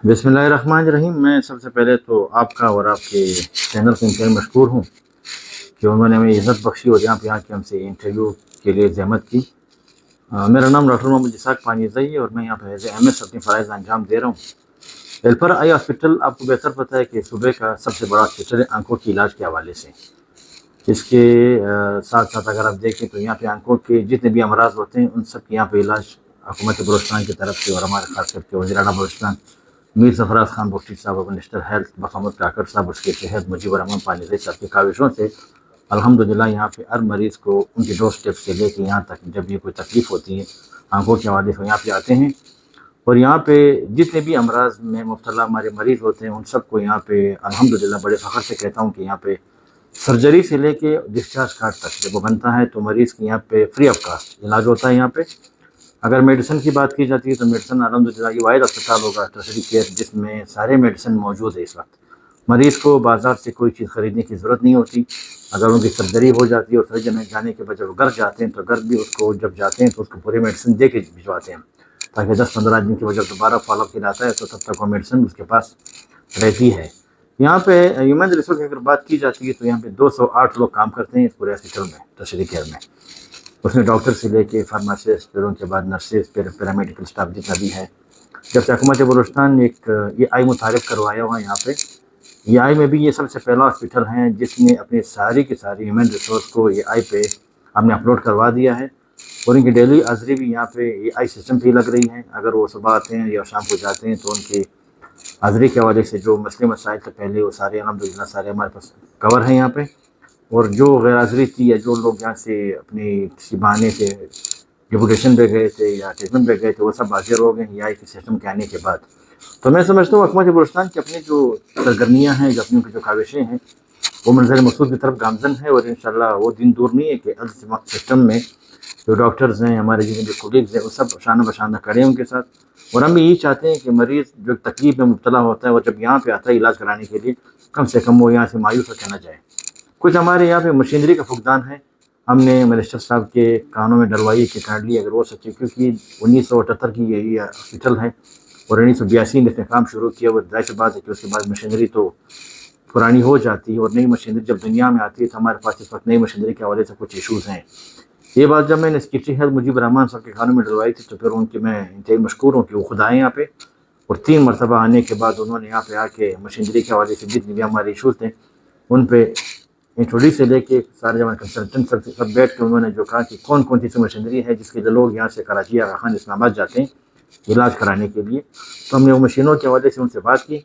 बिस्मिल्लाहिर्रहमानिर्रहीम। मैं सबसे पहले तो आपका और आपके चैनल को इंतहाई मशकूर हूँ कि उन्होंने हमें इज़्ज़त बख्शी और यहाँ के हमसे इंटरव्यू के लिए ज़हमत की। मेरा नाम डॉक्टर मोहम्मद इसाक पानीज़ई है और मैं यहाँ पर एज MS अपनी फ़राइज़ अंजाम दे रहा हूँ। एल्फर आई हॉस्पिटल आपको बेहतर पता है कि सूबे का सबसे बड़ा हॉस्पिटल है आंखों के इलाज के हवाले से। इसके साथ साथ अगर आप देखें तो यहाँ पे आंखों के जितने भी अमराज होते हैं उन सब के यहाँ पे इलाज हुकूमत बलूचिस्तान की तरफ से और हमारे खास करके वज़ीर आला बलूचिस्तान मीर सरफराज खान बुट्टी साहब और मिनिस्टर हेल्थ बखामद काकड़ साहब उसके तहत मुजीबर रहमान पानीज़ई साहब की काविशों से अल्हम्दुलिल्लाह यहाँ पे हर मरीज़ को उनके डोर स्टेप से लेकर यहाँ तक जब भी कोई तकलीफ़ होती है आंखों के हवाले से यहाँ पे आते हैं। और यहाँ पे जितने भी अमराज में मुब्तला हमारे मरीज़ होते हैं उन सबको यहाँ पे अल्हम्दुलिल्लाह बड़े फ़ख्र से कहता हूँ कि यहाँ पे सर्जरी से लेके डिस्चार्ज कार्ड तक जब वो बनता है तो मरीज़ की यहाँ पे फ्री ऑफ कास्ट इलाज होता है। यहाँ पे अगर मेडिसिन की बात की जाती है तो मेडिसिन अल्हम्दुलिल्लाह ये वाहिद अस्पताल होगा टर्शरी केयर जिसमें सारे मेडिसिन मौजूद है। इस वक्त मरीज़ को बाज़ार से कोई चीज़ ख़रीदने की ज़रूरत नहीं होती। अगर उनकी सर्जरी हो जाती है और सर्जरी में जाने के बाद जब घर जाते हैं तो घर भी उसको जब जाते हैं तो उसको पूरी मेडिसिन दे के भिजवाते हैं ताकि 10-15 दिन की वजह दोबारा फॉलोअप के आता है तो तब तक वो मेडिसिन उसके पास रहती है। यहाँ पे ह्यूमन रिसोर्स की अगर बात की जाती है तो यहाँ पे 208 लोग काम करते हैं इस पूरे हॉस्पिटल में टर्शरी केयर में। उसमें डॉक्टर से लेके फार्मासिस्ट फिर उनके बाद नर्सेज फिर पैरामेडिकल स्टाफ जितना भी है। जब से हुकूमत बलूचिस्तान ने एक ये आई मुतारिफ करवाया हुआ है यहाँ पे ये आई में भी ये सबसे पहला हॉस्पिटल है जिसने अपनी सारी की सारी ह्यूमन रिसोर्स को ये आई पे हमने अपलोड करवा दिया है और इनकी डेली हाज़री भी यहाँ पे ये आई सिस्टम पे लग रही है। अगर वो सुबह आते हैं या शाम को जाते हैं तो उनकी हाज़री के हवाले से जो मसले मसाइल थे पहले वो सारे अल्हम्दुलिल्लाह सारे हमारे पास कवर हैं यहाँ पे। और जो गैर हाज़री थी या जो लोग यहाँ से अपनी किसी बहाने से डिपुटेशन पे गए थे या ट्रीटमेंट पे गए थे वो सब हाजिर हो गए या एक सिस्टम के आने के बाद। तो मैं समझता हूँ हुकूमत बलूचिस्तान की अपनी जो सरगर्मियाँ हैं जो अपनी उनकी जो काविशें हैं वो मंज़र मकसूद की तरफ गामज़न है और इंशाल्लाह वो दिन दूर नहीं है कि हेल्थ सिस्टम में जो डॉक्टर्स हैं हमारे जितने भी कोलीग्स हैं वो सब शाना बशाना खड़े हैं उनके साथ। और हम भी यही चाहते हैं कि मरीज़ जो तकलीफ में मुब्तला होता है और जब यहाँ पे आता है इलाज कराने के लिए कम से कम वो यहाँ से मायूस होकर न जाए। कुछ हमारे यहाँ पे मशीनरी का फुकदान है। हमने मिनिस्टर साहब के कानों में डलवाई कि काइंडली अगर वो सच्ची क्योंकि 1978 की यही हॉस्पिटल है और 1982 में इसने काम शुरू किया। वो जाहिर सी बात है कि उसके बाद मशीनरी तो पुरानी हो जाती है और नई मशीनरी जब दुनिया में आती है तो हमारे पास इस वक्त नई मशीनरी के हवाले से कुछ इशूज़ हैं। ये बात जब मैंने सेक्रेटरी हेल्थ मुजीबर रहमान साहब के कानों में डलवाई थी तो फिर उनकी मैं इंतहाई मशकूर हूँ कि वो खुद आए यहाँ पे और 3 मरतबा आने के बाद उन्होंने यहाँ पे आके मशीनरी के हवाले से जितनी भी हमारे इशूज़ थे उन पर इंट्रोड्यूस से लेके सारे जमा कंसल्टेंट सब बैठ के उन्होंने जो कहा कि कौन कौन सी मशीनरी है जिसके लिए लोग यहाँ से कराची या खान इस्लामाबाद जाते हैं इलाज कराने के लिए। तो हमने वो मशीनों के हवाले से उनसे बात की।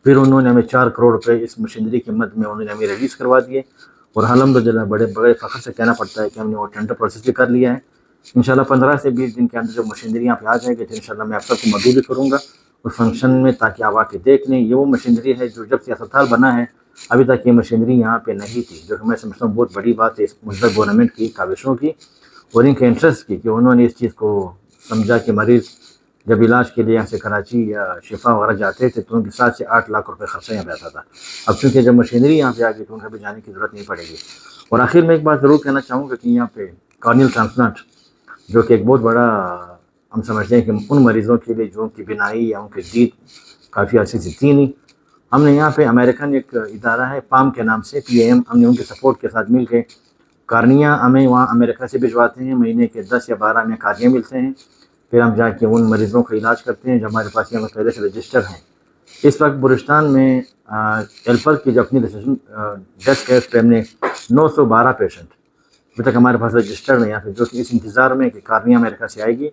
फिर उन्होंने हमें 4 करोड़ रुपए इस मशीनरी की मद में उन्होंने हमें रिलीज़ करवा दिए और अल्हम्दुलिल्लाह बड़े बड़े फ़ख्र से कहना पड़ता है कि हमने वो टेंडर प्रोसेस भी कर लिया है। इंशाल्लाह 15 से 20 दिन के अंदर जब मशीनरी यहाँ पे आ जाएगी तो इंशाल्लाह मैं आप सबको मदऊ भी करूँगा उस फंक्शन में ताकि आप आके देख लें। ये वो मशीनरी है जो जब से अस्पताल बना है अभी तक ये मशीनरी यहाँ पे नहीं थी, जो कि मैं समझता हूँ बहुत बड़ी बात है इस मुल्क गवर्नमेंट की काविशों की और इनके इंटरेस्ट की कि उन्होंने इस चीज़ को समझा कि मरीज़ जब इलाज के लिए यहाँ से कराची या शिफा वगैरह जाते थे तो उनके 7 से 8 लाख रुपए खर्चा यहाँ रहता था। अब चूँकि जब मशीनरी यहाँ पे आ गई तो उन्हें भी जाने की ज़रूरत नहीं पड़ेगी। और आखिर में एक बात ज़रूर कहना चाहूँगा कि यहाँ पे कॉर्नियल ट्रांसप्लांट जो कि एक बहुत बड़ा हम समझते हैं कि उन मरीज़ों के लिए जो उनकी बिनाई या उनकी दीद काफ़ी अर्से से थी नहीं, हमने यहाँ पे अमेरिकन एक इदारा है पाम के नाम से PAM हमने उनके सपोर्ट के साथ मिल के कार्निया हमें वहाँ अमेरिका से भिजवाते हैं। महीने के 10 या 12 में कार्निया मिलते हैं फिर हम जाके उन मरीज़ों का इलाज करते हैं जो हमारे पास यहाँ पहले से रजिस्टर हैं। इस वक्त बलूचिस्तान में एल्पर की जो अपनी डेस्क है उस पर हमने 912 पेशेंट अभी तक हमारे पास रजिस्टर्ड है यहाँ पे जो कि इस इंतज़ार में कि कार्निया अमेरिका से आएगी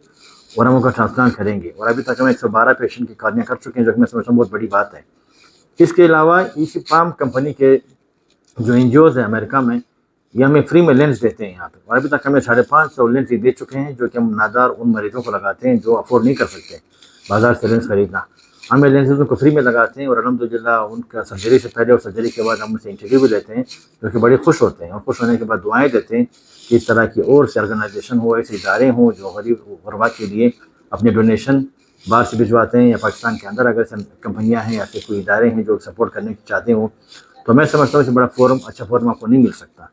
और हम उनका ट्रांसप्लांट करेंगे। और अभी तक हम 112 पेशेंट की कार्निया कर चुके हैं जो कि मैं समझता हूँ बहुत बड़ी बात है। इसके अलावा इसी पाम कंपनी के जो NGOs हैं अमेरिका में ये हमें फ्री में लेंस देते हैं यहाँ पे और अभी तक हमें 550 लेंस दे चुके हैं जो कि हम नादार उन मरीज़ों को लगाते हैं जो अफोर्ड नहीं कर सकते बाज़ार से लेंस खरीदना। हमें लेंसेज उनको फ्री में लगाते हैं और अल्हम्दुलिल्लाह उनका सर्जरी से पहले और सर्जरी के बाद हम उनसे इंटरव्यू भी लेते हैं जो कि बड़े खुश होते हैं और खुश होने के बाद दुआएँ देते हैं कि इस तरह की और से ऑर्गेनाइजेशन हो ऐसे इदारे हों जो गरीब गुरबा के लिए अपने डोनेशन बाहर से भिजवाते हैं या पाकिस्तान के अंदर अगर कंपनियाँ हैं या फिर कोई इदारे हैं जो सपोर्ट करने चाहते हो तो मैं समझता हूँ कि बड़ा फोरम अच्छा फोरम आपको नहीं मिल सकता।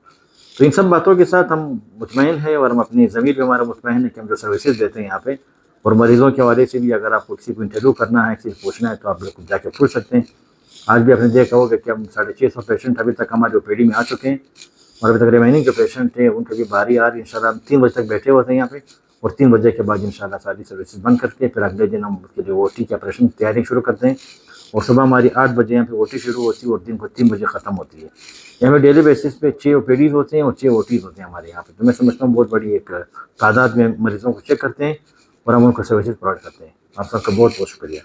तो इन सब बातों के साथ हम मुतमईन हैं और हम अपनी ज़मीर पे हमारा मुतमईन है कि हम जो सर्विसेज देते हैं यहाँ पे اور مریضوں کے حوالے سے بھی اگر آپ کو کسی کو انٹرویو کرنا ہے، کسی سے پوچھنا ہے تو آپ بالکل جا کے پوچھ سکتے ہیں۔ آج بھی آپ نے دیکھا ہوگا کہ ہم 650 پیشنٹ ابھی تک ہمارے OPD میں آ چکے ہیں، اور ابھی تک ریمائننگ جو پیشنٹ ہیں ان کی بھی باری آ رہی ہے۔ انشاءاللہ ہم 3 بجے تک بیٹھے ہوتے ہیں یہاں پہ، اور 3 بجے کے بعد انشاءاللہ ساری سروسز بند کر کے پھر اگلے دن ہم اس کے جو OT کے آپریشن کی تیاری شروع کرتے ہیں، اور صبح ہماری 8 بجے یہاں پہ OT شروع ہوتی ہے اور دن کو 3 بجے ختم ہوتی ہے۔ یہاں پہ ڈیلی بیسس پہ 6 OPDs ہوتے ہیں اور 6 OTs ہوتے ہیں ہمارے یہاں پہ، تو میں سمجھتا ہوں بہت بڑی ایک تعداد میں مریضوں کو چیک کرتے ہیں اور ہم ان کو سروسز پرووائڈ کرتے ہیں۔ آپ سب کا بہت بہت شکریہ۔